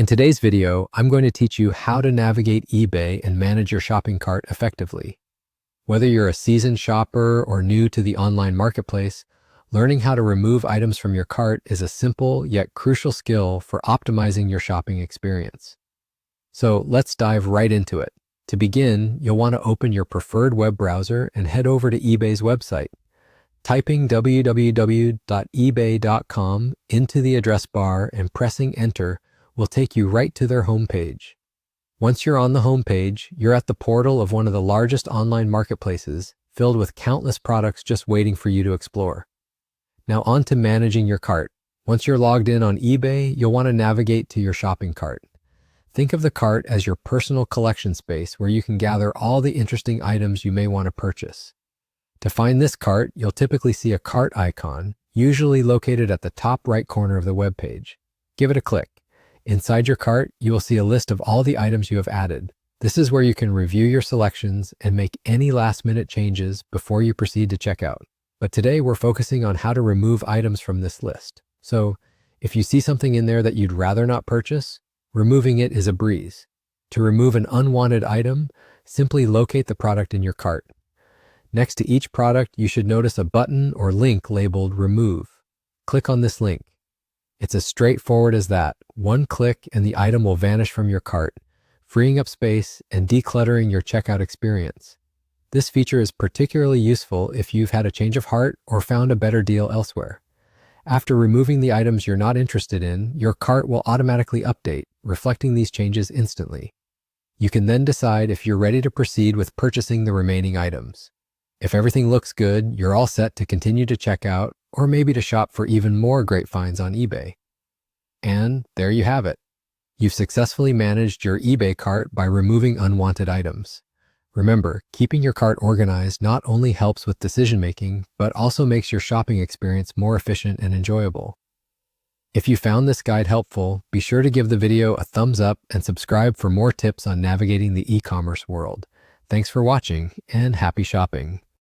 In today's video, I'm going to teach you how to navigate eBay and manage your shopping cart effectively. Whether you're a seasoned shopper or new to the online marketplace, learning how to remove items from your cart is a simple yet crucial skill for optimizing your shopping experience. So let's dive right into it. To begin, you'll want to open your preferred web browser and head over to eBay's website. Typing www.ebay.com into the address bar and pressing enter will take you right to their homepage. Once you're on the homepage, you're at the portal of one of the largest online marketplaces, filled with countless products just waiting for you to explore. Now on to managing your cart. Once you're logged in on eBay, you'll want to navigate to your shopping cart. Think of the cart as your personal collection space where you can gather all the interesting items you may want to purchase. To find this cart, you'll typically see a cart icon, usually located at the top right corner of the web page. Give it a click. Inside your cart, you will see a list of all the items you have added. This is where you can review your selections and make any last-minute changes before you proceed to checkout. But today we're focusing on how to remove items from this list. So, if you see something in there that you'd rather not purchase, removing it is a breeze. To remove an unwanted item, simply locate the product in your cart. Next to each product, you should notice a button or link labeled Remove. Click on this link. It's as straightforward as that. One click and the item will vanish from your cart, freeing up space and decluttering your checkout experience. This feature is particularly useful if you've had a change of heart or found a better deal elsewhere. After removing the items you're not interested in, your cart will automatically update, reflecting these changes instantly. You can then decide if you're ready to proceed with purchasing the remaining items. If everything looks good, you're all set to continue to check out or maybe to shop for even more great finds on eBay. And there you have it. You've successfully managed your eBay cart by removing unwanted items. Remember, keeping your cart organized not only helps with decision-making, but also makes your shopping experience more efficient and enjoyable. If you found this guide helpful, be sure to give the video a thumbs up and subscribe for more tips on navigating the e-commerce world. Thanks for watching and happy shopping.